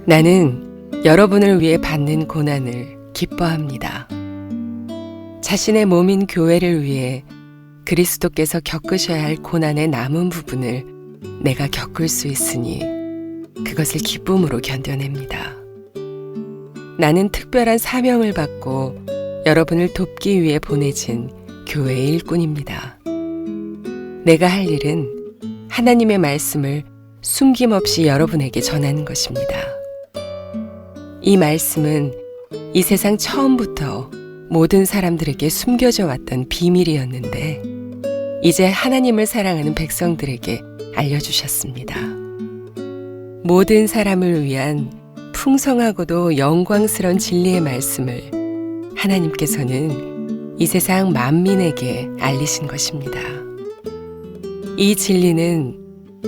나는 여러분을 위해 받는 고난을 기뻐합니다. 자신의 몸인 교회를 위해 그리스도께서 겪으셔야 할 고난의 남은 부분을 내가 겪을 수 있으니 그것을 기쁨으로 견뎌냅니다. 나는 특별한 사명을 받고 여러분을 돕기 위해 보내진 교회의 일꾼입니다. 내가 할 일은 하나님의 말씀을 숨김없이 여러분에게 전하는 것입니다. 이 말씀은 이 세상 처음부터 모든 사람들에게 숨겨져 왔던 비밀이었는데 이제 하나님을 사랑하는 백성들에게 알려주셨습니다. 모든 사람을 위한 풍성하고도 영광스러운 진리의 말씀을 하나님께서는 이 세상 만민에게 알리신 것입니다. 이 진리는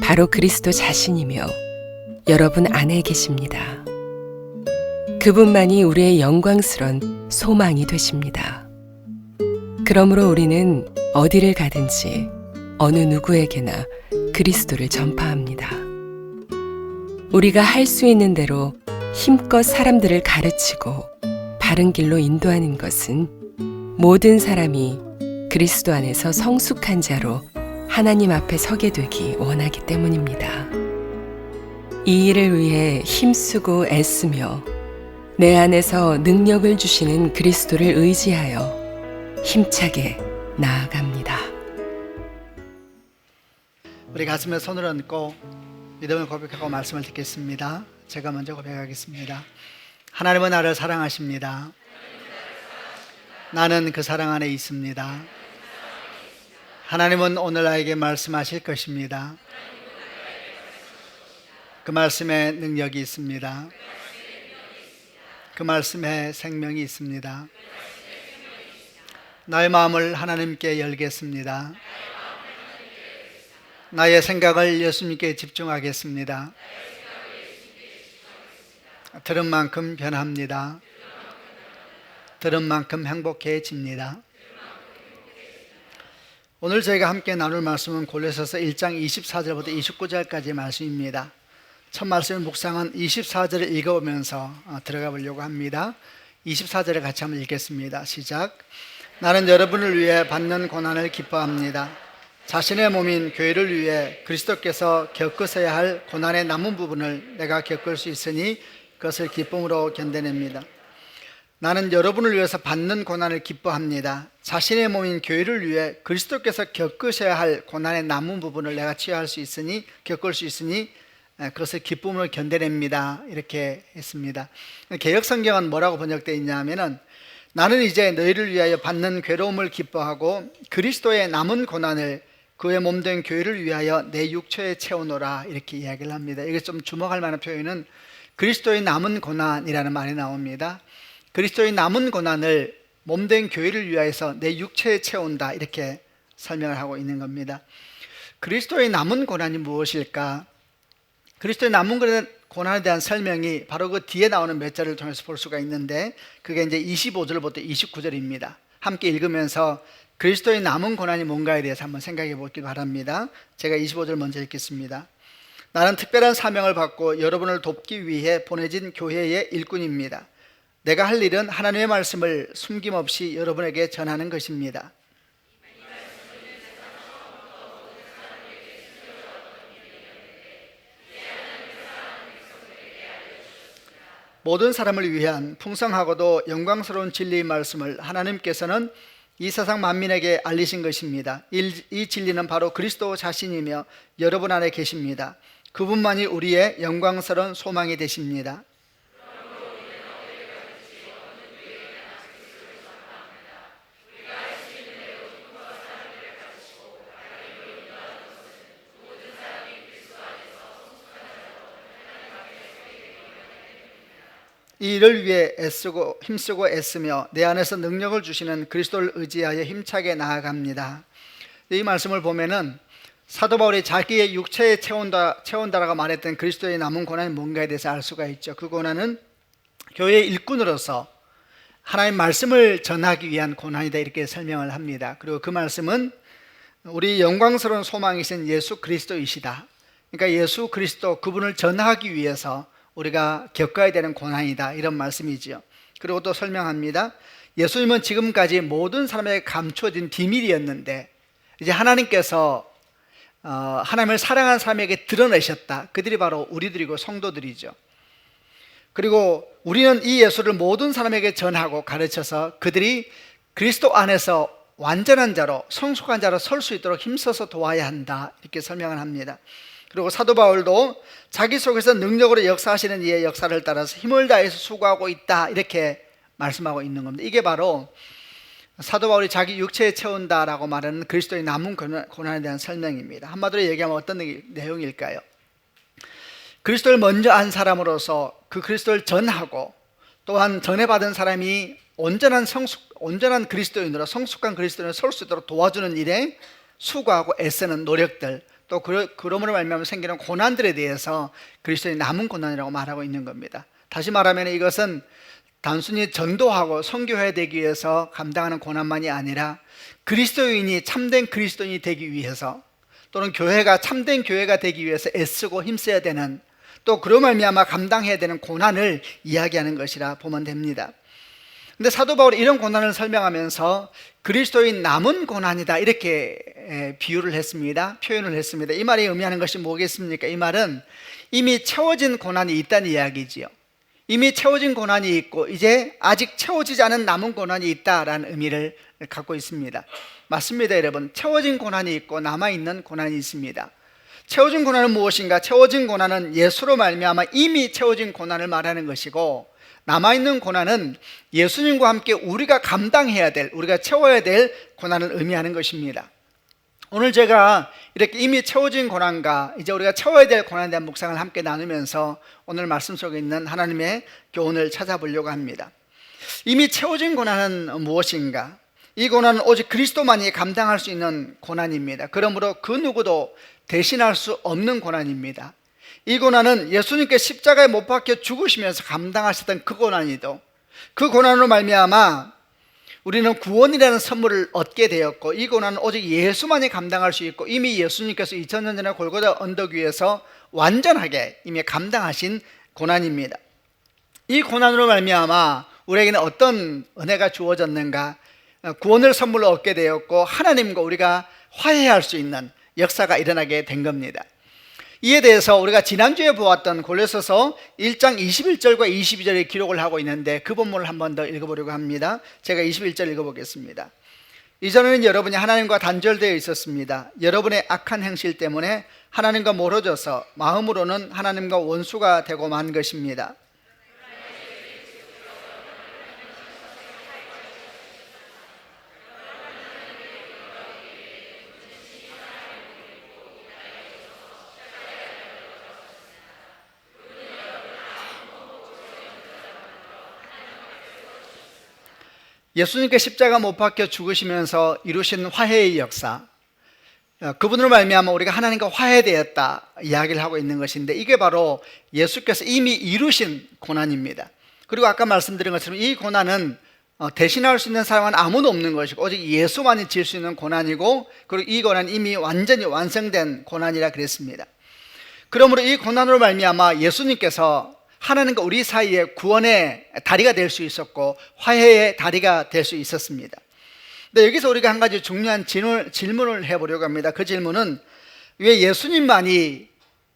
바로 그리스도 자신이며 여러분 안에 계십니다. 그분만이 우리의 영광스러운 소망이 되십니다. 그러므로 우리는 어디를 가든지 어느 누구에게나 그리스도를 전파합니다. 우리가 할 수 있는 대로 힘껏 사람들을 가르치고 바른 길로 인도하는 것은 모든 사람이 그리스도 안에서 성숙한 자로 하나님 앞에 서게 되기 원하기 때문입니다. 이 일을 위해 힘쓰고 애쓰며 내 안에서 능력을 주시는 그리스도를 의지하여 힘차게 나아갑니다. 우리 가슴에 손을 얹고 믿음을 고백하고 말씀을 듣겠습니다. 제가 먼저 고백하겠습니다. 하나님은 나를 사랑하십니다. 나는 그 사랑 안에 있습니다. 하나님은 오늘 나에게 말씀하실 것입니다. 그 말씀에 능력이 있습니다. 그 말씀에 생명이 있습니다. 나의 마음을 하나님께 열겠습니다. 나의 생각을 예수님께 집중하겠습니다. 들은 만큼 변합니다. 들은 만큼 행복해집니다. 오늘 저희가 함께 나눌 말씀은 골로새서 1장 24절부터 29절까지의 말씀입니다. 첫 말씀을 묵상한 24절을 읽어보면서 들어가 보려고 합니다. 24절을 같이 한번 읽겠습니다. 시작. 나는 여러분을 위해 받는 고난을 기뻐합니다. 자신의 몸인 교회를 위해 그리스도께서 겪으셔야 할 고난의 남은 부분을 내가 겪을 수 있으니 그것을 기쁨으로 견뎌냅니다. 나는 여러분을 위해서 받는 고난을 기뻐합니다. 자신의 몸인 교회를 위해 그리스도께서 겪으셔야 할 고난의 남은 부분을 내가 치유할 수 있으니 겪을 수 있으니 그것을 기쁨으로 견뎌냅니다. 이렇게 했습니다. 개역 성경은 뭐라고 번역되어 있냐면은 나는 이제 너희를 위하여 받는 괴로움을 기뻐하고 그리스도의 남은 고난을 그의 몸된 교회를 위하여 내 육체에 채우노라 이렇게 이야기를 합니다. 이게 좀 주목할 만한 표현은 그리스도의 남은 고난이라는 말이 나옵니다. 그리스도의 남은 고난을 몸된 교회를 위하여서 내 육체에 채운다 이렇게 설명을 하고 있는 겁니다. 그리스도의 남은 고난이 무엇일까? 그리스도의 남은 고난에 대한 설명이 바로 그 뒤에 나오는 몇 절을 통해서 볼 수가 있는데 그게 이제 25절부터 29절입니다. 함께 읽으면서 그리스도의 남은 고난이 뭔가에 대해서 한번 생각해 보기도 바랍니다. 제가 25절 먼저 읽겠습니다. 나는 특별한 사명을 받고 여러분을 돕기 위해 보내진 교회의 일꾼입니다. 내가 할 일은 하나님의 말씀을 숨김없이 여러분에게 전하는 것입니다. 모든 사람을 위한 풍성하고도 영광스러운 진리의 말씀을 하나님께서는 이 세상 만민에게 알리신 것입니다. 이 진리는 바로 그리스도 자신이며 여러분 안에 계십니다. 그분만이 우리의 영광스러운 소망이 되십니다. 이 일을 위해 힘쓰고 애쓰며 내 안에서 능력을 주시는 그리스도를 의지하여 힘차게 나아갑니다. 이 말씀을 보면은 사도 바울이 자기의 육체에 채운다라고 말했던 그리스도의 남은 고난이 뭔가에 대해서 알 수가 있죠. 그 고난은 교회의 일꾼으로서 하나님의 말씀을 전하기 위한 고난이다 이렇게 설명을 합니다. 그리고 그 말씀은 우리 영광스러운 소망이신 예수 그리스도이시다. 그러니까 예수 그리스도 그분을 전하기 위해서 우리가 겪어야 되는 고난이다, 이런 말씀이지요. 그리고 또 설명합니다. 예수님은 지금까지 모든 사람에게 감추어진 비밀이었는데 이제 하나님께서 하나님을 사랑하는 사람에게 드러내셨다. 그들이 바로 우리들이고 성도들이죠. 그리고 우리는 이 예수를 모든 사람에게 전하고 가르쳐서 그들이 그리스도 안에서 완전한 자로, 성숙한 자로 설 수 있도록 힘써서 도와야 한다, 이렇게 설명을 합니다. 그리고 사도 바울도 자기 속에서 능력으로 역사하시는 이의 역사를 따라서 힘을 다해서 수고하고 있다, 이렇게 말씀하고 있는 겁니다. 이게 바로 사도 바울이 자기 육체에 채운다라고 말하는 그리스도의 남은 고난에 대한 설명입니다. 한마디로 얘기하면 어떤 내용일까요? 그리스도를 먼저 안 사람으로서 그 그리스도를 전하고 또한 전해받은 사람이 온전한 그리스도인으로, 성숙한 그리스도인으로 설 수 있도록 도와주는 일에 수고하고 애쓰는 노력들, 또 그러므로 말미암아 생기는 고난들에 대해서 그리스도의 남은 고난이라고 말하고 있는 겁니다. 다시 말하면 이것은 단순히 전도하고 선교해야 되기 위해서 감당하는 고난만이 아니라 그리스도인이 참된 그리스도인이 되기 위해서, 또는 교회가 참된 교회가 되기 위해서 애쓰고 힘써야 되는, 또 그로 말미암아 감당해야 되는 고난을 이야기하는 것이라 보면 됩니다. 근데 사도 바울이 이런 고난을 설명하면서 그리스도인 남은 고난이다, 이렇게 비유를 했습니다. 표현을 했습니다. 이 말이 의미하는 것이 뭐겠습니까? 이 말은 이미 채워진 고난이 있다는 이야기지요. 이미 채워진 고난이 있고 이제 아직 채워지지 않은 남은 고난이 있다라는 의미를 갖고 있습니다. 맞습니다, 여러분. 채워진 고난이 있고 남아있는 고난이 있습니다. 채워진 고난은 무엇인가? 채워진 고난은 예수로 말미암아 이미 채워진 고난을 말하는 것이고, 남아있는 고난은 예수님과 함께 우리가 감당해야 될, 우리가 채워야 될 고난을 의미하는 것입니다. 오늘 제가 이렇게 이미 채워진 고난과 이제 우리가 채워야 될 고난에 대한 묵상을 함께 나누면서 오늘 말씀 속에 있는 하나님의 교훈을 찾아보려고 합니다. 이미 채워진 고난은 무엇인가? 이 고난은 오직 그리스도만이 감당할 수 있는 고난입니다. 그러므로 그 누구도 대신할 수 없는 고난입니다. 이 고난은 예수님께 십자가에 못 박혀 죽으시면서 감당하셨던 그 고난이도, 그 고난으로 말미암아 우리는 구원이라는 선물을 얻게 되었고, 이 고난은 오직 예수만이 감당할 수 있고 이미 예수님께서 2000년 전에 골고다 언덕 위에서 완전하게 이미 감당하신 고난입니다. 이 고난으로 말미암아 우리에게는 어떤 은혜가 주어졌는가? 구원을 선물로 얻게 되었고 하나님과 우리가 화해할 수 있는 역사가 일어나게 된 겁니다. 이에 대해서 우리가 지난주에 보았던 골로새서 1장 21절과 22절에 기록을 하고 있는데 그 본문을 한 번 더 읽어보려고 합니다. 제가 21절 읽어보겠습니다. 이전에는 여러분이 하나님과 단절되어 있었습니다. 여러분의 악한 행실 때문에 하나님과 멀어져서 마음으로는 하나님과 원수가 되고 만 것입니다. 예수님께 십자가 못 박혀 죽으시면서 이루신 화해의 역사, 그분으로 말미암아 우리가 하나님과 화해되었다 이야기를 하고 있는 것인데, 이게 바로 예수께서 이미 이루신 고난입니다. 그리고 아까 말씀드린 것처럼 이 고난은 대신할 수 있는 사람은 아무도 없는 것이고 오직 예수만이 질 수 있는 고난이고, 그리고 이 고난은 이미 완전히 완성된 고난이라 그랬습니다. 그러므로 이 고난으로 말미암아 예수님께서 하나님과 우리 사이에 구원의 다리가 될 수 있었고 화해의 다리가 될 수 있었습니다. 근데 여기서 우리가 한 가지 중요한 질문을 해보려고 합니다. 그 질문은 왜 예수님만이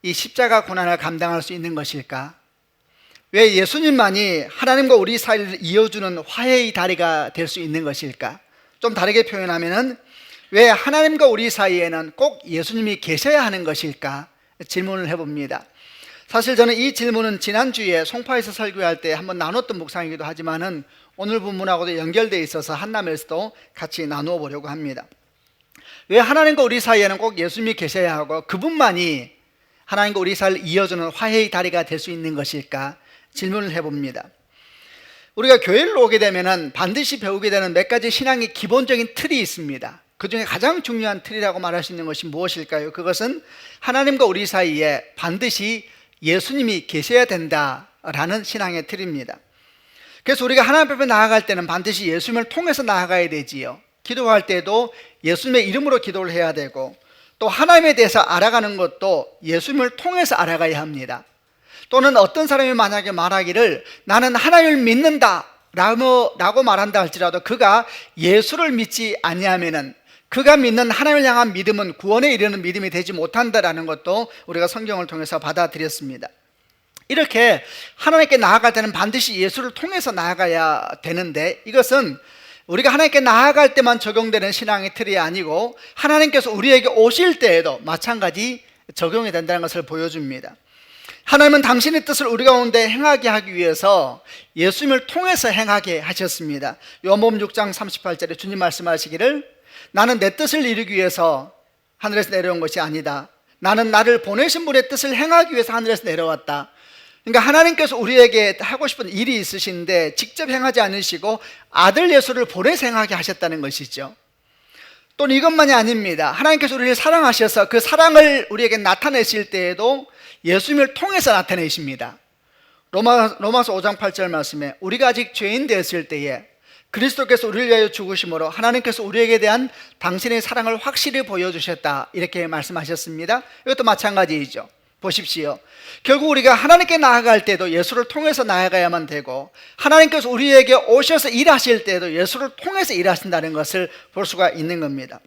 이 십자가 고난을 감당할 수 있는 것일까? 왜 예수님만이 하나님과 우리 사이를 이어주는 화해의 다리가 될 수 있는 것일까? 좀 다르게 표현하면은 왜 하나님과 우리 사이에는 꼭 예수님이 계셔야 하는 것일까? 질문을 해봅니다. 사실 저는 이 질문은 지난주에 송파에서 설교할 때 한번 나눴던 묵상이기도 하지만은 오늘 본문하고도 연결되어 있어서 한남에서도 같이 나누어 보려고 합니다. 왜 하나님과 우리 사이에는 꼭 예수님이 계셔야 하고 그분만이 하나님과 우리 사이를 이어주는 화해의 다리가 될 수 있는 것일까? 질문을 해봅니다. 우리가 교회를 오게 되면은 반드시 배우게 되는 몇 가지 신앙의 기본적인 틀이 있습니다. 그 중에 가장 중요한 틀이라고 말할 수 있는 것이 무엇일까요? 그것은 하나님과 우리 사이에 반드시 예수님이 계셔야 된다라는 신앙의 틀입니다. 그래서 우리가 하나님 앞에 나아갈 때는 반드시 예수님을 통해서 나아가야 되지요. 기도할 때도 예수님의 이름으로 기도를 해야 되고, 또 하나님에 대해서 알아가는 것도 예수님을 통해서 알아가야 합니다. 또는 어떤 사람이 만약에 말하기를 나는 하나님을 믿는다 라고 말한다 할지라도 그가 예수를 믿지 아니하면은 그가 믿는 하나님을 향한 믿음은 구원에 이르는 믿음이 되지 못한다라는 것도 우리가 성경을 통해서 받아들였습니다. 이렇게 하나님께 나아갈 때는 반드시 예수를 통해서 나아가야 되는데, 이것은 우리가 하나님께 나아갈 때만 적용되는 신앙의 틀이 아니고 하나님께서 우리에게 오실 때에도 마찬가지 적용이 된다는 것을 보여줍니다. 하나님은 당신의 뜻을 우리 가운데 행하게 하기 위해서 예수님을 통해서 행하게 하셨습니다. 요한복음 6장 38절에 주님 말씀하시기를 나는 내 뜻을 이루기 위해서 하늘에서 내려온 것이 아니다. 나는 나를 보내신 분의 뜻을 행하기 위해서 하늘에서 내려왔다. 그러니까 하나님께서 우리에게 하고 싶은 일이 있으신데 직접 행하지 않으시고 아들 예수를 보내서 행하게 하셨다는 것이죠. 또는 이것만이 아닙니다. 하나님께서 우리를 사랑하셔서 그 사랑을 우리에게 나타내실 때에도 예수님을 통해서 나타내십니다. 로마서 5장 8절 말씀에 우리가 아직 죄인 되었을 때에 그리스도께서 우리를 위하여 죽으심으로 하나님께서 우리에게 대한 당신의 사랑을 확실히 보여주셨다, 이렇게 말씀하셨습니다. 이것도 마찬가지이죠. 보십시오. 결국 우리가 하나님께 나아갈 때도 예수를 통해서 나아가야만 되고 하나님께서 우리에게 오셔서 일하실 때도 예수를 통해서 일하신다는 것을 볼 수가 있는 겁니다.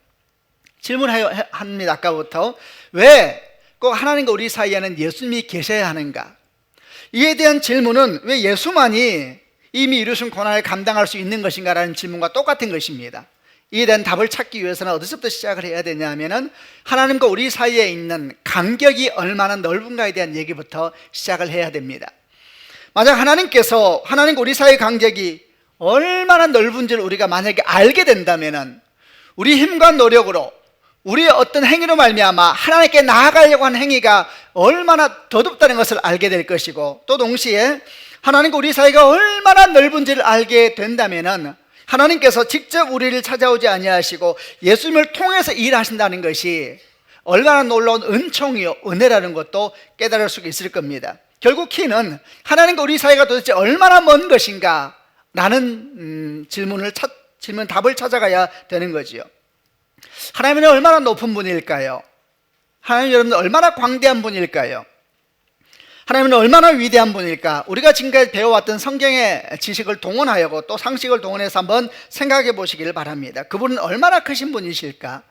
질문합니다. 아까부터 왜 꼭 하나님과 우리 사이에는 예수님이 계셔야 하는가? 이에 대한 질문은 왜 예수만이 이미 이루신 고난을 감당할 수 있는 것인가 라는 질문과 똑같은 것입니다. 이에 대한 답을 찾기 위해서는 어디서부터 시작을 해야 되냐면은 하나님과 우리 사이에 있는 간격이 얼마나 넓은가에 대한 얘기부터 시작을 해야 됩니다. 만약 하나님과 우리 사이의 간격이 얼마나 넓은지를 우리가 만약에 알게 된다면은 우리 힘과 노력으로 우리의 어떤 행위로 말미암아 하나님께 나아가려고 하는 행위가 얼마나 더덥다는 것을 알게 될 것이고, 또 동시에 하나님과 우리 사이가 얼마나 넓은지를 알게 된다면은 하나님께서 직접 우리를 찾아오지 아니하시고 예수님을 통해서 일하신다는 것이 얼마나 놀라운 은총이요 은혜라는 것도 깨달을 수 있을 겁니다. 결국 키는 하나님과 우리 사이가 도대체 얼마나 먼 것인가 라는 답을 찾아가야 되는 거지요. 하나님은 얼마나 높은 분일까요? 하나님 여러분 얼마나 광대한 분일까요? 하나님은 얼마나 위대한 분일까? 우리가 지금까지 배워왔던 성경의 지식을 동원하여 또 상식을 동원해서 한번 생각해 보시기를 바랍니다. 그분은 얼마나 크신 분이실까?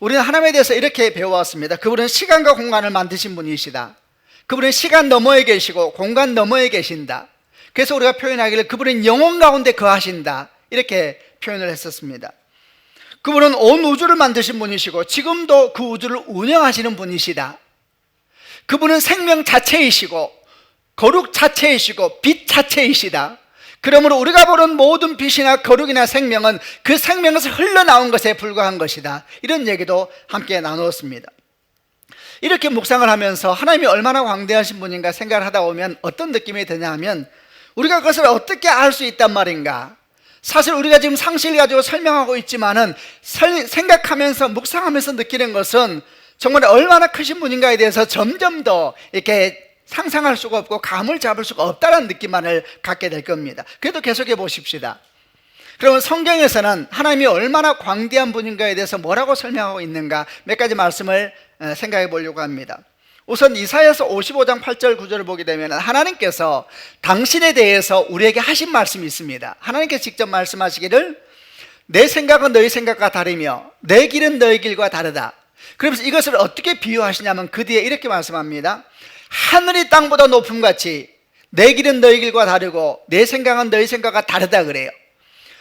우리는 하나님에 대해서 이렇게 배워왔습니다. 그분은 시간과 공간을 만드신 분이시다. 그분은 시간 너머에 계시고 공간 너머에 계신다. 그래서 우리가 표현하기를 그분은 영혼 가운데 거하신다, 이렇게 표현을 했었습니다. 그분은 온 우주를 만드신 분이시고 지금도 그 우주를 운영하시는 분이시다. 그분은 생명 자체이시고 거룩 자체이시고 빛 자체이시다. 그러므로 우리가 보는 모든 빛이나 거룩이나 생명은 그 생명에서 흘러나온 것에 불과한 것이다. 이런 얘기도 함께 나누었습니다. 이렇게 묵상을 하면서 하나님이 얼마나 광대하신 분인가 생각을 하다 보면 어떤 느낌이 드냐 하면 우리가 그것을 어떻게 알 수 있단 말인가? 사실 우리가 지금 상식을 가지고 설명하고 있지만은 생각하면서 묵상하면서 느끼는 것은 정말 얼마나 크신 분인가에 대해서 점점 더 이렇게 상상할 수가 없고 감을 잡을 수가 없다는 느낌만을 갖게 될 겁니다. 그래도 계속해 보십시다. 그러면 성경에서는 하나님이 얼마나 광대한 분인가에 대해서 뭐라고 설명하고 있는가 몇 가지 말씀을 생각해 보려고 합니다. 우선 이사야서 55장 8절 9절을 보게 되면 하나님께서 당신에 대해서 우리에게 하신 말씀이 있습니다. 하나님께서 직접 말씀하시기를 내 생각은 너희 생각과 다르며 내 길은 너희 길과 다르다. 그러면서 이것을 어떻게 비유하시냐면 그 뒤에 이렇게 말씀합니다. 하늘이 땅보다 높음같이 내 길은 너희 길과 다르고 내 생각은 너희 생각과 다르다 그래요.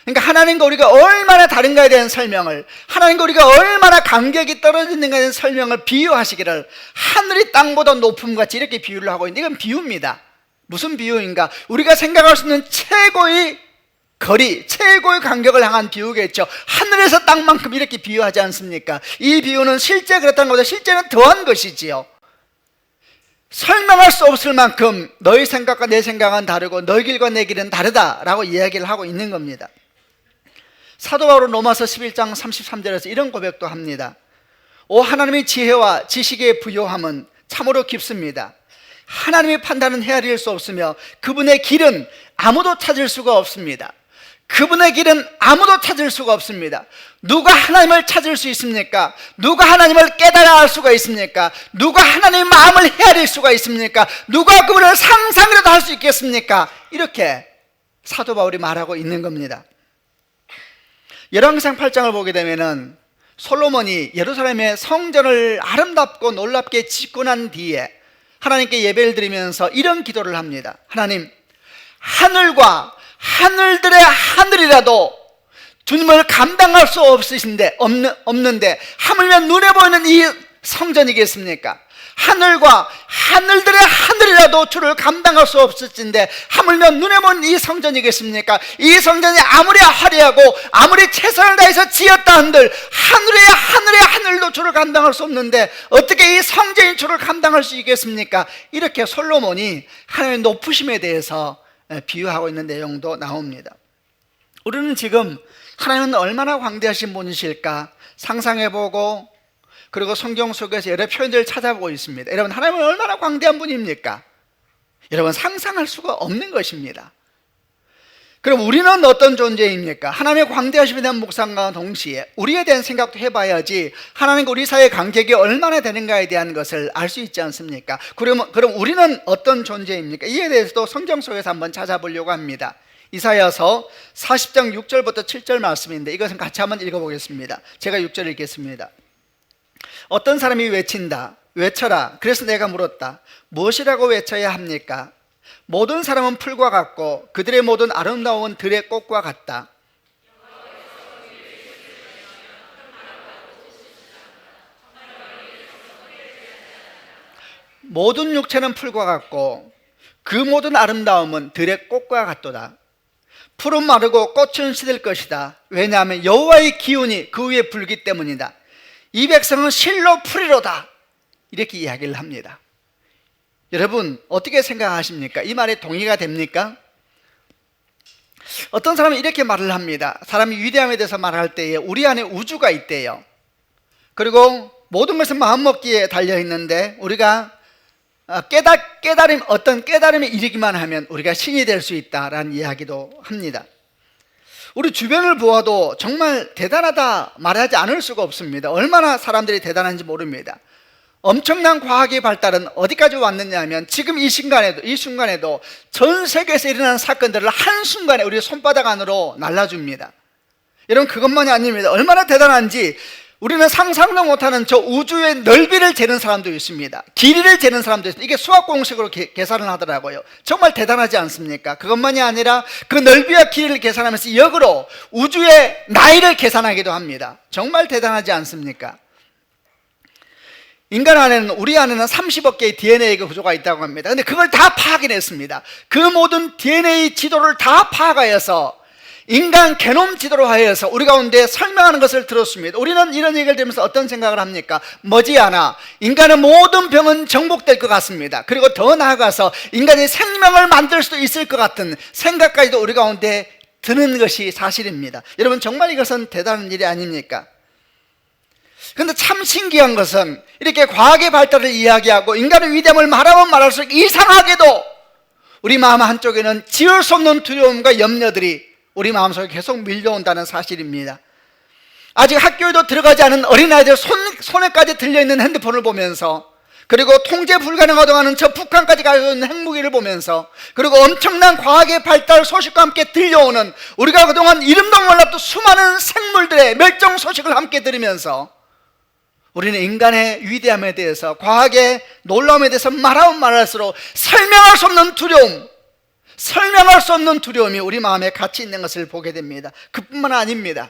그러니까 하나님과 우리가 얼마나 다른가에 대한 설명을, 하나님과 우리가 얼마나 간격이 떨어지는가에 대한 설명을 비유하시기를 하늘이 땅보다 높음같이 이렇게 비유를 하고 있는데, 이건 비유입니다. 무슨 비유인가? 우리가 생각할 수 있는 최고의 거리, 최고의 간격을 향한 비유겠죠. 하늘에서 땅만큼 이렇게 비유하지 않습니까? 이 비유는 실제 그렇다는 것보다 실제는 더한 것이지요. 설명할 수 없을 만큼 너희 생각과 내 생각은 다르고 너희 길과 내 길은 다르다라고 이야기를 하고 있는 겁니다. 사도 바울은 로마서 11장 33절에서 이런 고백도 합니다. 오 하나님의 지혜와 지식의 부요함은 참으로 깊습니다. 하나님의 판단은 헤아릴 수 없으며 그분의 길은 아무도 찾을 수가 없습니다. 그분의 길은 아무도 찾을 수가 없습니다. 누가 하나님을 찾을 수 있습니까? 누가 하나님을 깨달아 알 수가 있습니까? 누가 하나님의 마음을 헤아릴 수가 있습니까? 누가 그분을 상상이라도 할 수 있겠습니까? 이렇게 사도 바울이 말하고 있는 겁니다. 열왕기상 8장을 보게 되면은 솔로몬이 예루살렘의 성전을 아름답고 놀랍게 짓고 난 뒤에 하나님께 예배를 드리면서 이런 기도를 합니다. 하나님, 하늘과 하늘들의 하늘이라도 주님을 감당할 수 없는데 하물며 눈에 보이는 이 성전이겠습니까? 하늘과 하늘들의 하늘이라도 주를 감당할 수 없을진데 하물며 눈에 보이는 이 성전이겠습니까? 이 성전이 아무리 화려하고 아무리 최선을 다해서 지었다 한들 하늘의 하늘도 주를 감당할 수 없는데 어떻게 이 성전이 주를 감당할 수 있겠습니까? 이렇게 솔로몬이 하나님의 높으심에 대해서 비유하고 있는 내용도 나옵니다. 우리는 지금 하나님은 얼마나 광대하신 분이실까 상상해보고 그리고 성경 속에서 여러 표현들을 찾아보고 있습니다. 여러분, 하나님은 얼마나 광대한 분입니까? 여러분, 상상할 수가 없는 것입니다. 그럼 우리는 어떤 존재입니까? 하나님의 광대하심에 대한 묵상과 동시에 우리에 대한 생각도 해봐야지 하나님과 우리 사이의 간격이 얼마나 되는가에 대한 것을 알 수 있지 않습니까? 그럼 우리는 어떤 존재입니까? 이에 대해서도 성경 속에서 한번 찾아보려고 합니다. 이사야서 40장 6절부터 7절 말씀인데 이것은 같이 한번 읽어보겠습니다. 제가 6절 읽겠습니다. 어떤 사람이 외친다. 외쳐라. 그래서 내가 물었다. 무엇이라고 외쳐야 합니까? 모든 사람은 풀과 같고 그들의 모든 아름다움은 들의 꽃과 같다. 모든 육체는 풀과 같고 그 모든 아름다움은 들의 꽃과 같도다. 풀은 마르고 꽃은 시들 것이다. 왜냐하면 여호와의 기운이 그 위에 불기 때문이다. 이 백성은 실로 풀이로다. 이렇게 이야기를 합니다. 여러분, 어떻게 생각하십니까? 이 말에 동의가 됩니까? 어떤 사람은 이렇게 말을 합니다. 사람이 위대함에 대해서 말할 때에 우리 안에 우주가 있대요. 그리고 모든 것은 마음먹기에 달려있는데 우리가 어떤 깨달음이 이르기만 하면 우리가 신이 될 수 있다라는 이야기도 합니다. 우리 주변을 보아도 정말 대단하다 말하지 않을 수가 없습니다. 얼마나 사람들이 대단한지 모릅니다. 엄청난 과학의 발달은 어디까지 왔느냐 하면 지금 이 순간에도 전 세계에서 일어나는 사건들을 한순간에 우리 손바닥 안으로 날라줍니다. 여러분, 그것만이 아닙니다. 얼마나 대단한지 우리는 상상도 못하는 저 우주의 넓이를 재는 사람도 있습니다. 길이를 재는 사람도 있습니다. 이게 수학 공식으로 계산을 하더라고요. 정말 대단하지 않습니까? 그것만이 아니라 그 넓이와 길이를 계산하면서 역으로 우주의 나이를 계산하기도 합니다. 정말 대단하지 않습니까? 인간 안에는, 우리 안에는 30억 개의 DNA 구조가 있다고 합니다. 근데 그걸 다 파악해냈습니다. 그 모든 DNA 지도를 다 파악하여서 인간 게놈 지도로 하여서 우리 가운데 설명하는 것을 들었습니다. 우리는 이런 얘기를 들으면서 어떤 생각을 합니까? 머지않아 인간의 모든 병은 정복될 것 같습니다. 그리고 더 나아가서 인간이 생명을 만들 수도 있을 것 같은 생각까지도 우리 가운데 드는 것이 사실입니다. 여러분, 정말 이것은 대단한 일이 아닙니까? 그런데 참 신기한 것은 이렇게 과학의 발달을 이야기하고 인간의 위대함을 말하면 말할수록 이상하게도 우리 마음 한쪽에는 지울 수 없는 두려움과 염려들이 우리 마음속에 계속 밀려온다는 사실입니다. 아직 학교에도 들어가지 않은 어린아이들 손에까지 들려있는 핸드폰을 보면서, 그리고 통제 불가능하다고 하는 저 북한까지 가지고 있는 핵무기를 보면서, 그리고 엄청난 과학의 발달 소식과 함께 들려오는 우리가 그동안 이름도 몰랐던 수많은 생물들의 멸종 소식을 함께 들으면서 우리는 인간의 위대함에 대해서, 과학의 놀라움에 대해서 말하면 말할수록 설명할 수 없는 두려움, 설명할 수 없는 두려움이 우리 마음에 같이 있는 것을 보게 됩니다. 그뿐만 아닙니다.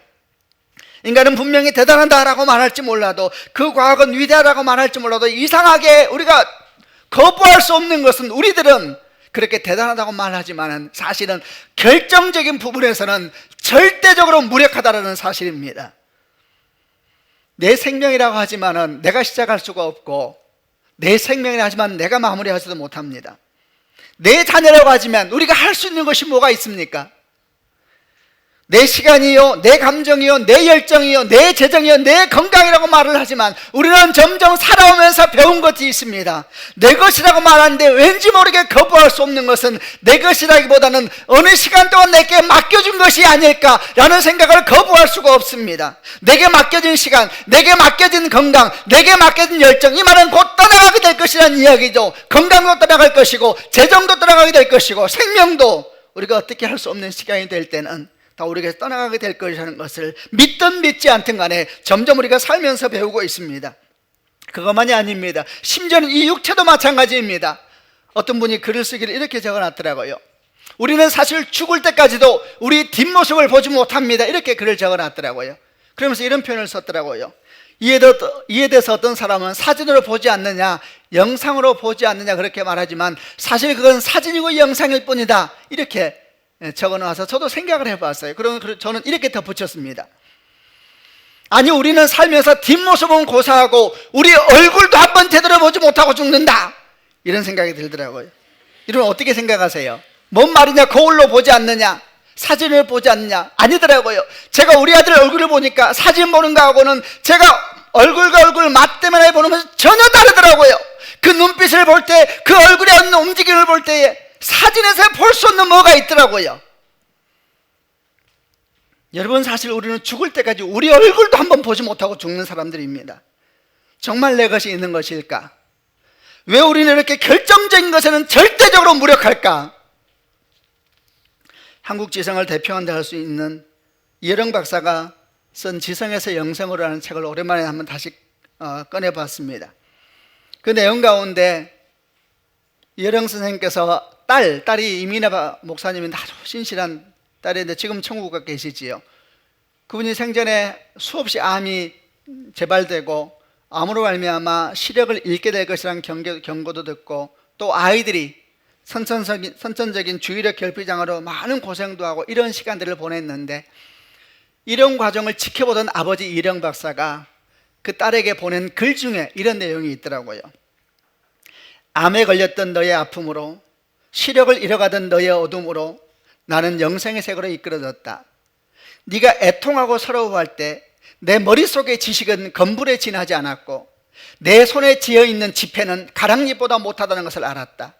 인간은 분명히 대단하다라고 말할지 몰라도, 그 과학은 위대하다고 말할지 몰라도 이상하게 우리가 거부할 수 없는 것은, 우리들은 그렇게 대단하다고 말하지만 사실은 결정적인 부분에서는 절대적으로 무력하다는 사실입니다. 내 생명이라고 하지만은 내가 시작할 수가 없고, 내 생명이라 하지만 내가 마무리하지도 못합니다. 내 자녀라고 하지만 우리가 할 수 있는 것이 뭐가 있습니까? 내 시간이요, 내 감정이요, 내 열정이요, 내 재정이요, 내 건강이라고 말을 하지만 우리는 점점 살아오면서 배운 것이 있습니다. 내 것이라고 말하는데 왠지 모르게 거부할 수 없는 것은 내 것이라기보다는 어느 시간 동안 내게 맡겨준 것이 아닐까라는 생각을 거부할 수가 없습니다. 내게 맡겨진 시간, 내게 맡겨진 건강, 내게 맡겨진 열정, 이 말은 곧 떠나가게 될 것이라는 이야기죠. 건강도 떠나갈 것이고 재정도 떠나가게 될 것이고 생명도 우리가 어떻게 할 수 없는 시간이 될 때는 다 우리가 떠나가게 될 것이라는 것을 믿든 믿지 않든 간에 점점 우리가 살면서 배우고 있습니다. 그것만이 아닙니다. 심지어는 이 육체도 마찬가지입니다. 어떤 분이 글을 쓰기를 이렇게 적어놨더라고요. 우리는 사실 죽을 때까지도 우리 뒷모습을 보지 못합니다. 이렇게 글을 적어놨더라고요. 그러면서 이런 표현을 썼더라고요. 이에 대해서 어떤 사람은 사진으로 보지 않느냐, 영상으로 보지 않느냐 그렇게 말하지만 사실 그건 사진이고 영상일 뿐이다, 이렇게 적어놔서 저도 생각을 해봤어요. 그러면 저는 이렇게 덧붙였습니다. 아니, 우리는 살면서 뒷모습은 고사하고 우리 얼굴도 한번 제대로 보지 못하고 죽는다, 이런 생각이 들더라고요. 여러분 어떻게 생각하세요? 뭔 말이냐? 거울로 보지 않느냐, 사진을 보지 않느냐? 아니더라고요. 제가 우리 아들 얼굴을 보니까 사진 보는 거하고는 제가 얼굴과 얼굴 맞대면에 보는 것이 전혀 다르더라고요. 그 눈빛을 볼 때, 그 얼굴에 없는 움직임을 볼 때에 사진에서 볼 수 없는 뭐가 있더라고요. 여러분, 사실 우리는 죽을 때까지 우리 얼굴도 한번 보지 못하고 죽는 사람들입니다. 정말 내 것이 있는 것일까? 왜 우리는 이렇게 결정적인 것에는 절대적으로 무력할까? 한국 지성을 대표한다 할 수 있는 이혜령 박사가 쓴 지성에서 영성으로 하는 책을 오랜만에 한번 다시 꺼내봤습니다. 그 내용 가운데 이혜령 선생님께서 딸이 이민아 목사님인데 아주 신실한 딸인데 지금 천국에 계시지요. 그분이 생전에 수없이 암이 재발되고 암으로 말미암아 시력을 잃게 될 것이라는 경고도 듣고, 또 아이들이 선천적인 주의력 결핍장애로 많은 고생도 하고 이런 시간들을 보냈는데, 이런 과정을 지켜보던 아버지 이혜령 박사가 그 딸에게 보낸 글 중에 이런 내용이 있더라고요. 암에 걸렸던 너의 아픔으로, 시력을 잃어가던 너의 어둠으로 나는 영생의 색으로 이끌어졌다. 네가 애통하고 서러워할 때 내 머릿속의 지식은 검불에 진하지 않았고 내 손에 쥐어있는 지폐는 가랑잎보다 못하다는 것을 알았다.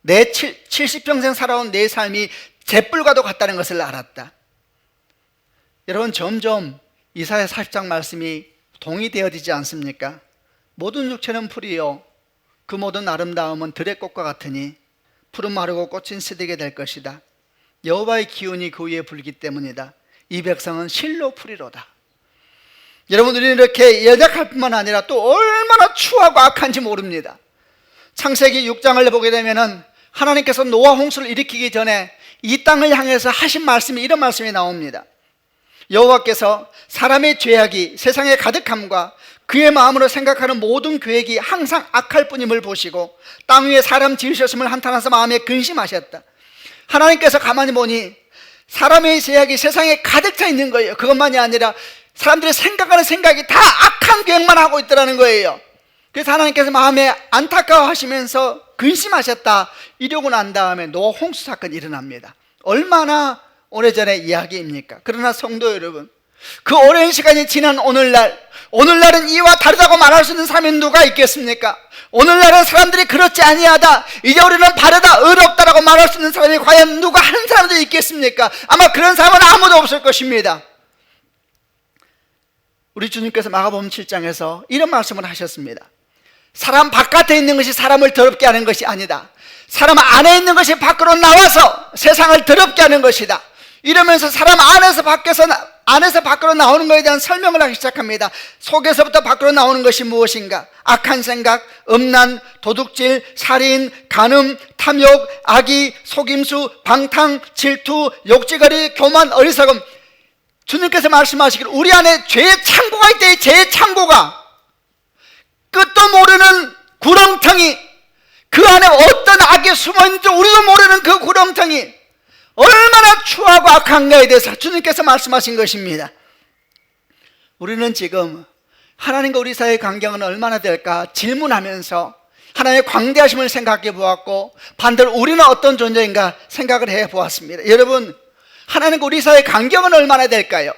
내 70평생 살아온 내 삶이 잿불과도 같다는 것을 알았다. 여러분, 점점 이사야 40장 말씀이 동의되어지지 않습니까? 모든 육체는 풀이요, 그 모든 아름다움은 들의 꽃과 같으니 푸른 마르고 꽃은 시들게 될 것이다. 여호와의 기운이 그 위에 불기 때문이다. 이 백성은 실로 풀이로다. 여러분, 우리는 이렇게 연약할 뿐만 아니라 또 얼마나 추하고 악한지 모릅니다. 창세기 6장을 보게 되면은 하나님께서 노아 홍수를 일으키기 전에 이 땅을 향해서 하신 말씀이, 이런 말씀이 나옵니다. 여호와께서 사람의 죄악이 세상에 가득함과 그의 마음으로 생각하는 모든 계획이 항상 악할 뿐임을 보시고 땅 위에 사람 지으셨음을 한탄하사 마음에 근심하셨다. 하나님께서 가만히 보니 사람의 죄악이 세상에 가득 차 있는 거예요. 그것만이 아니라 사람들이 생각하는 생각이 다 악한 계획만 하고 있더라는 거예요. 그래서 하나님께서 마음에 안타까워하시면서 근심하셨다. 이러고 난 다음에 노아 홍수 사건이 일어납니다. 얼마나 오래전의 이야기입니까? 그러나 성도 여러분, 그 오랜 시간이 지난 오늘날은 이와 다르다고 말할 수 있는 사람이 누가 있겠습니까? 오늘날은 사람들이 그렇지 아니하다, 이제 우리는 바르다, 의롭다라고 말할 수 있는 사람이 과연 누가 한 사람도 있겠습니까? 아마 그런 사람은 아무도 없을 것입니다. 우리 주님께서 마가복음 7장에서 이런 말씀을 하셨습니다. 사람 바깥에 있는 것이 사람을 더럽게 하는 것이 아니다. 사람 안에 있는 것이 밖으로 나와서 세상을 더럽게 하는 것이다. 이러면서 사람 안에서 밖으로 나오는 것에 대한 설명을 하기 시작합니다. 속에서부터 밖으로 나오는 것이 무엇인가? 악한 생각, 음란, 도둑질, 살인, 간음, 탐욕, 악의, 속임수, 방탕, 질투, 욕지거리, 교만, 어리석음. 주님께서 말씀하시기를 우리 안에 죄의 창고가 있대. 죄의 창고가, 끝도 모르는 구렁텅이, 그 안에 어떤 악이 숨어있는지 우리도 모르는 그 구렁텅이 얼마나 추하고 악한가에 대해서 주님께서 말씀하신 것입니다. 우리는 지금 하나님과 우리 사이의 관계는 얼마나 될까 질문하면서 하나님의 광대하심을 생각해 보았고, 반대로 우리는 어떤 존재인가 생각을 해 보았습니다. 여러분, 하나님과 우리 사이의 간격은 얼마나 될까요?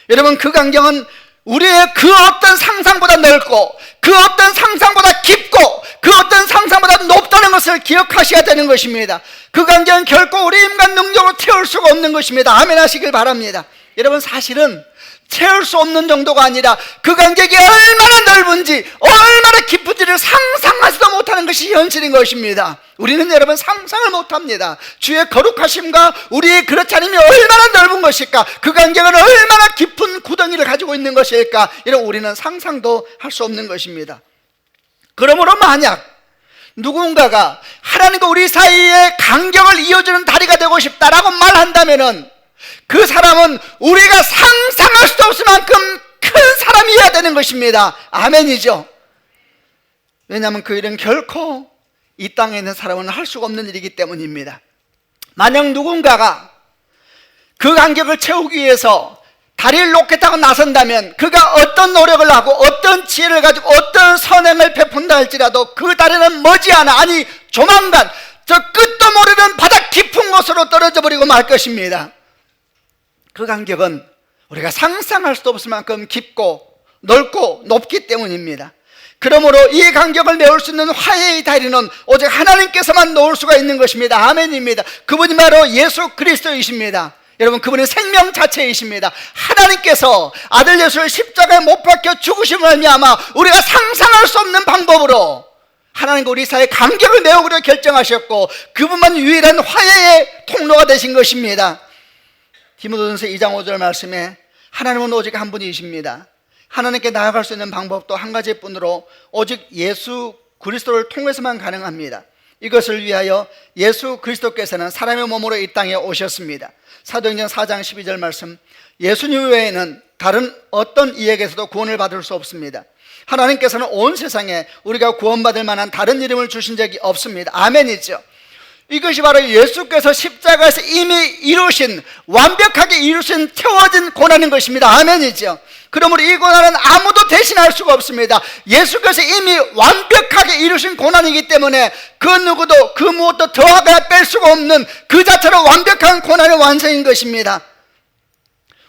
여러분, 그 간격은 우리의 그 어떤 상상보다 넓고 그 어떤 상상보다 깊고 그 어떤 상상보다 높다는 것을 기억하셔야 되는 것입니다. 그 간격은 결코 우리 인간 능력으로 채울 수가 없는 것입니다. 아멘 하시길 바랍니다. 여러분, 사실은 채울 수 없는 정도가 아니라 그 간격이 얼마나 넓은지 얼마나 깊은지를 상상하지도 못하는 것이 현실인 것입니다. 우리는 여러분 상상을 못합니다. 주의 거룩하심과 우리의 그렇지 않음이 얼마나 넓은 것일까, 그 간격은 얼마나 깊은 구덩이를 가지고 있는 것일까, 이런 우리는 상상도 할 수 없는 것입니다. 그러므로 만약 누군가가 하나님과 우리 사이의 간격을 이어주는 다리가 되고 싶다라고 말한다면은 그 사람은 우리가 상상할 수도 없을 만큼 큰 사람이어야 되는 것입니다. 아멘이죠. 왜냐하면 그 일은 결코 이 땅에 있는 사람은 할 수가 없는 일이기 때문입니다. 만약 누군가가 그 간격을 채우기 위해서 다리를 놓겠다고 나선다면 그가 어떤 노력을 하고 어떤 지혜를 가지고 어떤 선행을 베푼다 할지라도 그 다리는 머지않아, 아니 조만간 저 끝도 모르는 바닥 깊은 곳으로 떨어져 버리고 말 것입니다. 그 간격은 우리가 상상할 수도 없을 만큼 깊고 넓고 높기 때문입니다. 그러므로 이 간격을 메울 수 있는 화해의 다리는 오직 하나님께서만 놓을 수가 있는 것입니다. 아멘입니다. 그분이 바로 예수 그리스도이십니다. 여러분, 그분은 생명 자체이십니다. 하나님께서 아들 예수를 십자가에 못 박혀 죽으심을 말미암아 우리가 상상할 수 없는 방법으로 하나님과 우리 사이의 간격을 메우기로 결정하셨고 그분만 유일한 화해의 통로가 되신 것입니다. 디모데전서 2장 5절 말씀에 하나님은 오직 한 분이십니다. 하나님께 나아갈 수 있는 방법도 한 가지일 뿐으로 오직 예수 그리스도를 통해서만 가능합니다. 이것을 위하여 예수 그리스도께서는 사람의 몸으로 이 땅에 오셨습니다. 사도행전 4장 12절 말씀, 예수님 외에는 다른 어떤 이에게서도 구원을 받을 수 없습니다. 하나님께서는 온 세상에 우리가 구원받을 만한 다른 이름을 주신 적이 없습니다. 아멘이죠. 이것이 바로 예수께서 십자가에서 이미 이루신, 완벽하게 이루신 채워진 고난인 것입니다. 아멘이죠. 그러므로 이 고난은 아무도 대신할 수가 없습니다. 예수께서 이미 완벽하게 이루신 고난이기 때문에 그 누구도 그 무엇도 더하거나 뺄 수가 없는 그 자체로 완벽한 고난의 완성인 것입니다.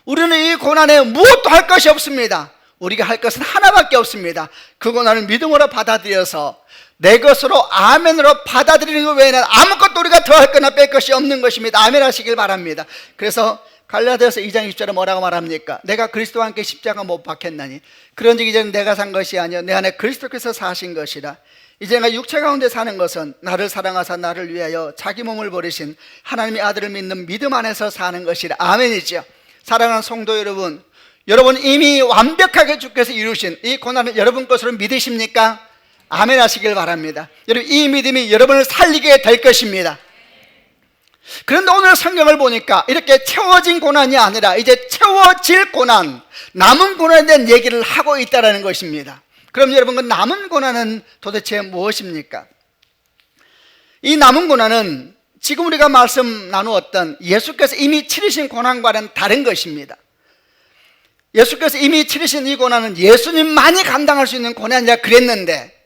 우리는 이 고난에 무엇도 할 것이 없습니다. 우리가 할 것은 하나밖에 없습니다. 그 고난을 믿음으로 받아들여서 내 것으로 아멘으로 받아들이는 것 외에는 아무것도 우리가 더할 거나 뺄 것이 없는 것입니다. 아멘 하시길 바랍니다. 그래서 갈라디아서 2장 20절에 뭐라고 말합니까? 내가 그리스도와 함께 십자가 못 박혔나니 그런즉 이제는 내가 산 것이 아니요 내 안에 그리스도께서 사신 것이라. 이제 내가 육체 가운데 사는 것은 나를 사랑하사 나를 위하여 자기 몸을 버리신 하나님의 아들을 믿는 믿음 안에서 사는 것이라. 아멘이죠. 사랑하는 성도 여러분, 여러분 이미 완벽하게 주께서 이루신 이 고난을 여러분 것으로 믿으십니까? 아멘 하시길 바랍니다. 여러분, 이 믿음이 여러분을 살리게 될 것입니다. 그런데 오늘 성경을 보니까 이렇게 채워진 고난이 아니라 이제 채워질 고난, 남은 고난에 대한 얘기를 하고 있다는 것입니다. 그럼 여러분, 그 남은 고난은 도대체 무엇입니까? 이 남은 고난은 지금 우리가 말씀 나누었던 예수께서 이미 치르신 고난과는 다른 것입니다. 예수께서 이미 치르신 이 고난은 예수님만이 감당할 수 있는 고난이라 그랬는데,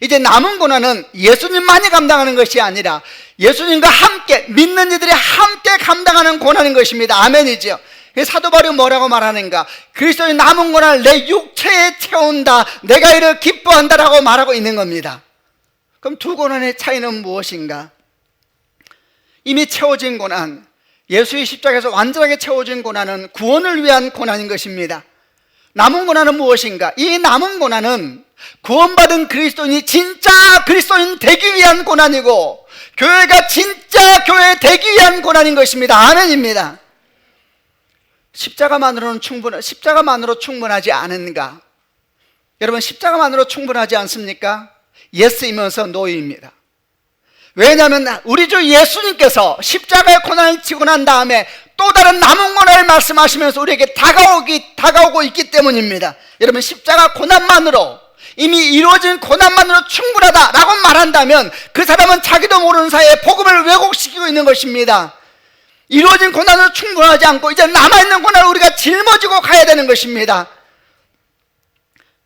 이제 남은 고난은 예수님만이 감당하는 것이 아니라 예수님과 함께 믿는 이들이 함께 감당하는 고난인 것입니다. 아멘이죠. 사도 바울이 뭐라고 말하는가? 그리스도의 남은 고난을 내 육체에 채운다, 내가 이를 기뻐한다라고 말하고 있는 겁니다. 그럼 두 고난의 차이는 무엇인가? 이미 채워진 고난, 예수의 십자가에서 완전하게 채워진 고난은 구원을 위한 고난인 것입니다. 남은 고난은 무엇인가? 이 남은 고난은 구원받은 그리스도인이 진짜 그리스도인 되기 위한 고난이고 교회가 진짜 교회 되기 위한 고난인 것입니다. 아멘입니다. 십자가만으로 충분하지 않은가? 여러분, 십자가만으로 충분하지 않습니까? 예스이면서 노입니다. 왜냐하면 우리 주 예수님께서 십자가의 고난을 지고 난 다음에 또 다른 남은 고난을 말씀하시면서 우리에게 다가오고 있기 때문입니다. 여러분, 십자가 고난만으로, 이미 이루어진 고난만으로 충분하다라고 말한다면 그 사람은 자기도 모르는 사이에 복음을 왜곡시키고 있는 것입니다. 이루어진 고난으로 충분하지 않고 이제 남아있는 고난을 우리가 짊어지고 가야 되는 것입니다.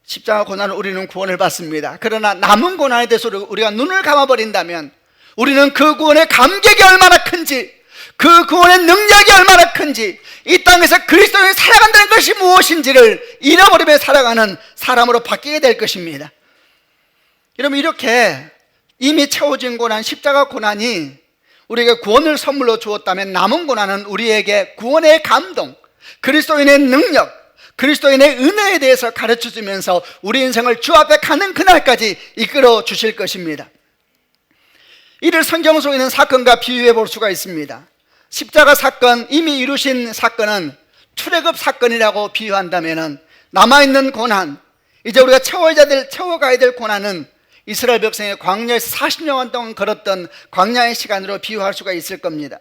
십자가 고난을 우리는 구원을 받습니다. 그러나 남은 고난에 대해서 우리가 눈을 감아버린다면 우리는 그 구원의 감격이 얼마나 큰지, 그 구원의 능력이 얼마나 큰지, 이 땅에서 그리스도인이 살아간다는 것이 무엇인지를 잃어버리며 살아가는 사람으로 바뀌게 될 것입니다. 여러분, 이렇게 이미 채워진 고난, 십자가 고난이 우리에게 구원을 선물로 주었다면 남은 고난은 우리에게 구원의 감동, 그리스도인의 능력, 그리스도인의 은혜에 대해서 가르쳐주면서 우리 인생을 주 앞에 가는 그날까지 이끌어 주실 것입니다. 이를 성경 속에 있는 사건과 비유해 볼 수가 있습니다. 십자가 사건, 이미 이루신 사건은 출애굽 사건이라고 비유한다면 남아있는 고난, 이제 우리가 채워가야 될 고난은 이스라엘 백성의 광야에서 40년 동안 걸었던 광야의 시간으로 비유할 수가 있을 겁니다.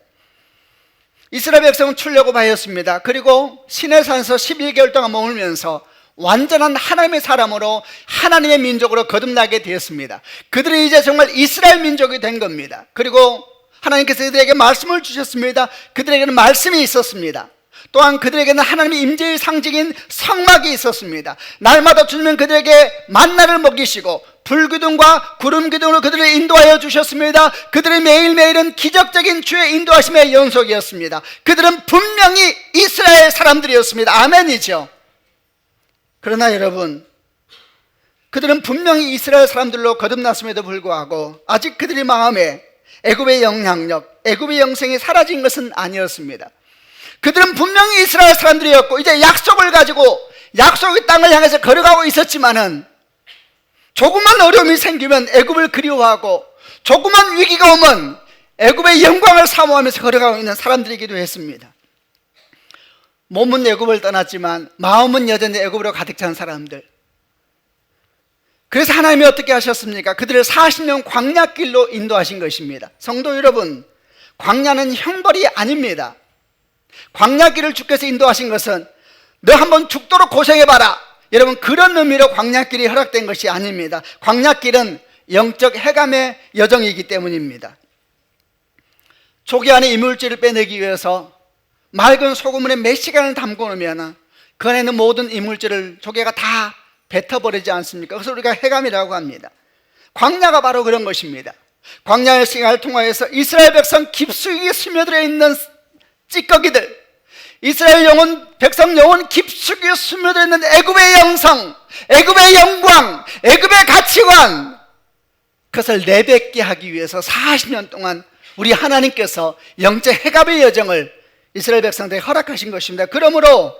이스라엘 백성은 출애굽하였습니다. 그리고 시내산에서 11개월 동안 머물면서 완전한 하나님의 사람으로 하나님의 민족으로 거듭나게 되었습니다. 그들이 이제 정말 이스라엘 민족이 된 겁니다. 그리고 하나님께서 그들에게 말씀을 주셨습니다. 그들에게는 말씀이 있었습니다. 또한 그들에게는 하나님의 임재의 상징인 성막이 있었습니다. 날마다 주님은 그들에게 만나를 먹이시고 불기둥과 구름기둥으로 그들을 인도하여 주셨습니다. 그들의 매일매일은 기적적인 주의 인도하심의 연속이었습니다. 그들은 분명히 이스라엘 사람들이었습니다. 아멘이죠. 그러나 여러분, 그들은 분명히 이스라엘 사람들로 거듭났음에도 불구하고 아직 그들의 마음에 애굽의 영향력, 애굽의 영생이 사라진 것은 아니었습니다. 그들은 분명히 이스라엘 사람들이었고 이제 약속을 가지고 약속의 땅을 향해서 걸어가고 있었지만은 조금만 어려움이 생기면 애굽을 그리워하고 조금만 위기가 오면 애굽의 영광을 사모하면서 걸어가고 있는 사람들이기도 했습니다. 몸은 애굽을 떠났지만 마음은 여전히 애굽으로 가득 찬 사람들. 그래서 하나님이 어떻게 하셨습니까? 그들을 40년 광야길로 인도하신 것입니다. 성도 여러분, 광야는 형벌이 아닙니다. 광야길을 주께서 인도하신 것은 너 한번 죽도록 고생해봐라, 여러분, 그런 의미로 광야길이 허락된 것이 아닙니다. 광야길은 영적 해감의 여정이기 때문입니다. 조개 안에 이물질을 빼내기 위해서 맑은 소금물에 몇 시간을 담궈 놓으면 그 안에 있는 모든 이물질을 조개가 다 뱉어버리지 않습니까? 그래서 우리가 해감이라고 합니다. 광야가 바로 그런 것입니다. 광야의 시간을 통하여서 이스라엘 백성 깊숙이 스며들어 있는 찌꺼기들, 이스라엘 백성 영혼 깊숙이 스며들어 있는 애굽의 영성, 애굽의 영광, 애굽의 가치관, 그것을 내뱉게 하기 위해서 40년 동안 우리 하나님께서 영적 해감의 여정을 이스라엘 백성들에게 허락하신 것입니다. 그러므로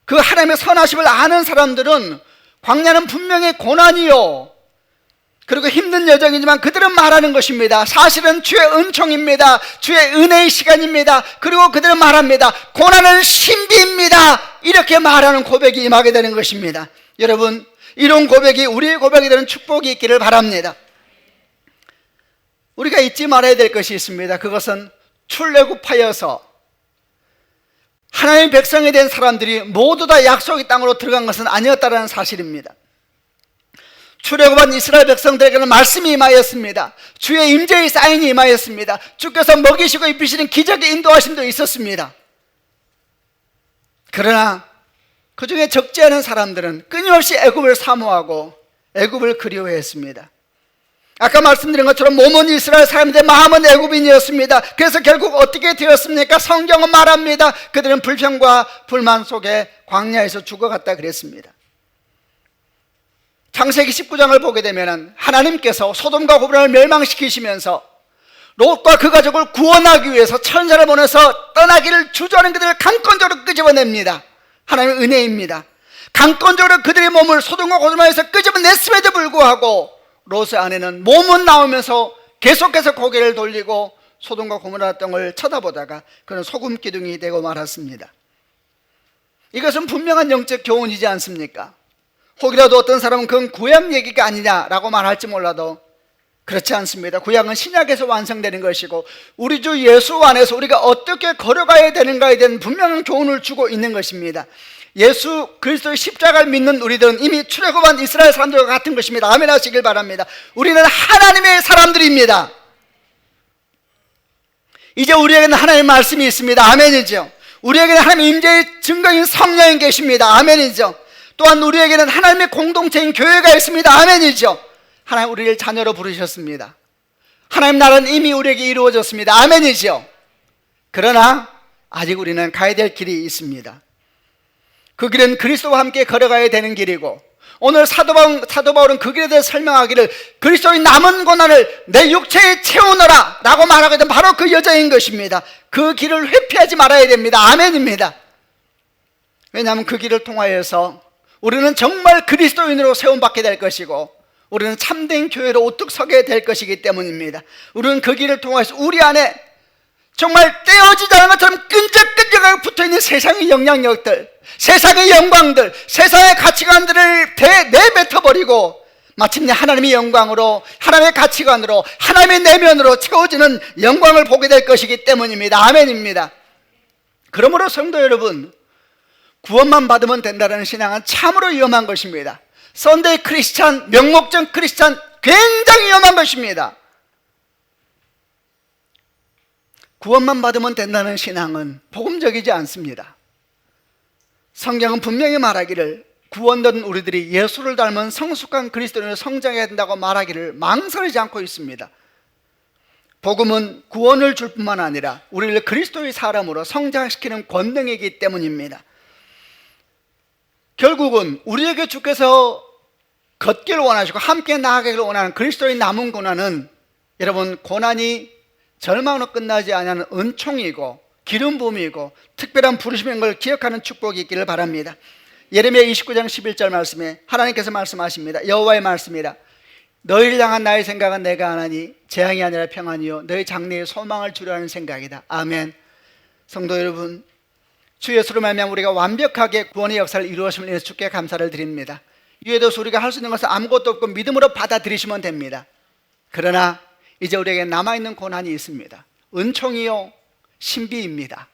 그 하나님의 선하심을 아는 사람들은 광야는 분명히 고난이요, 그리고 힘든 여정이지만 그들은 말하는 것입니다. 사실은 주의 은총입니다. 주의 은혜의 시간입니다. 그리고 그들은 말합니다. 고난은 신비입니다. 이렇게 말하는 고백이 임하게 되는 것입니다. 여러분, 이런 고백이 우리의 고백이 되는 축복이 있기를 바랍니다. 우리가 잊지 말아야 될 것이 있습니다. 그것은 출애굽하여서 하나님의 백성이 된 사람들이 모두 다 약속의 땅으로 들어간 것은 아니었다는 사실입니다. 출애굽한 이스라엘 백성들에게는 말씀이 임하였습니다. 주의 임재의 사인이 임하였습니다. 주께서 먹이시고 입히시는 기적의 인도하심도 있었습니다. 그러나 그 중에 적지 않은 사람들은 끊임없이 애굽을 사모하고 애굽을 그리워했습니다. 아까 말씀드린 것처럼 몸은 이스라엘 사람인데 마음은 애굽인이었습니다. 그래서 결국 어떻게 되었습니까? 성경은 말합니다. 그들은 불평과 불만 속에 광야에서 죽어갔다 그랬습니다. 창세기 19장을 보게 되면 하나님께서 소돔과 고모라를 멸망시키시면서 롯과 그 가족을 구원하기 위해서 천사를 보내서 떠나기를 주저하는 그들을 강권적으로 끄집어냅니다. 하나님의 은혜입니다. 강권적으로 그들의 몸을 소돔과 고모라에서 끄집어냈음에도 불구하고 롯의 아내는 몸은 나오면서 계속해서 고개를 돌리고 소돔과 고모라 땅을 쳐다보다가 그는 소금 기둥이 되고 말았습니다. 이것은 분명한 영적 교훈이지 않습니까? 혹이라도 어떤 사람은 그건 구약 얘기가 아니냐라고 말할지 몰라도 그렇지 않습니다. 구약은 신약에서 완성되는 것이고 우리 주 예수 안에서 우리가 어떻게 걸어가야 되는가에 대한 분명한 교훈을 주고 있는 것입니다. 예수 그리스도의 십자가를 믿는 우리들은 이미 출애굽한 이스라엘 사람들과 같은 것입니다. 아멘 하시길 바랍니다. 우리는 하나님의 사람들입니다. 이제 우리에게는 하나님의 말씀이 있습니다. 아멘이죠. 우리에게는 하나님의 임재의 증거인 성령이 계십니다. 아멘이죠. 또한 우리에게는 하나님의 공동체인 교회가 있습니다. 아멘이죠. 하나님 우리를 자녀로 부르셨습니다. 하나님 나라는 이미 우리에게 이루어졌습니다. 아멘이죠. 그러나 아직 우리는 가야 될 길이 있습니다. 그 길은 그리스도와 함께 걸어가야 되는 길이고, 오늘 사도 바울은 그 길에 대해 설명하기를 그리스도의 남은 고난을 내 육체에 채우노라 라고 말하거든. 바로 그 여정인 것입니다. 그 길을 회피하지 말아야 됩니다. 아멘입니다. 왜냐하면 그 길을 통하여서 우리는 정말 그리스도인으로 세움받게 될 것이고, 우리는 참된 교회로 우뚝 서게 될 것이기 때문입니다. 우리는 그 길을 통해서 우리 안에 정말 떼어지지 않은 것처럼 끈적끈적하게 붙어있는 세상의 영향력들, 세상의 영광들, 세상의 가치관들을 내뱉어버리고 마침내 하나님의 영광으로, 하나님의 가치관으로, 하나님의 내면으로 채워지는 영광을 보게 될 것이기 때문입니다. 아멘입니다. 그러므로 성도 여러분, 구원만 받으면 된다는 신앙은 참으로 위험한 것입니다. 선데이 크리스찬, 명목적 크리스찬, 굉장히 위험한 것입니다. 구원만 받으면 된다는 신앙은 복음적이지 않습니다. 성경은 분명히 말하기를 구원받은 우리들이 예수를 닮은 성숙한 그리스도인으로 성장해야 된다고 말하기를 망설이지 않고 있습니다. 복음은 구원을 줄 뿐만 아니라 우리를 그리스도의 사람으로 성장시키는 권능이기 때문입니다. 결국은 우리에게 주께서 걷기를 원하시고 함께 나아가기를 원하는 그리스도의 남은 고난은, 여러분, 고난이 절망으로 끝나지 않는 은총이고 기름 부음이고 특별한 부르심인 걸 기억하는 축복이 있기를 바랍니다. 예레미야 29장 11절 말씀에 하나님께서 말씀하십니다. 여호와의 말씀이라. 너희를 향한 나의 생각은 내가 아나니 재앙이 아니라 평안이요 너희 장래에 소망을 주려 하는 생각이다. 아멘. 성도 여러분, 주 예수로 말미암아 우리가 완벽하게 구원의 역사를 이루었음을 인해서 주께 감사를 드립니다. 이외에도 우리가 할 수 있는 것은 아무것도 없고 믿음으로 받아들이시면 됩니다. 그러나 이제 우리에게 남아있는 고난이 있습니다. 은총이요 신비입니다.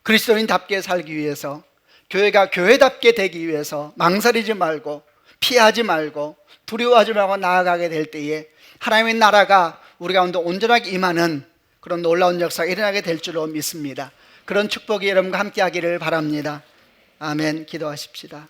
그리스도인답게 살기 위해서, 교회가 교회답게 되기 위해서 망설이지 말고 피하지 말고 두려워하지 말고 나아가게 될 때에 하나님의 나라가 우리 가운데 온전하게 임하는 그런 놀라운 역사가 일어나게 될 줄로 믿습니다. 그런 축복이 여러분과 함께 하기를 바랍니다. 아멘. 기도하십시다.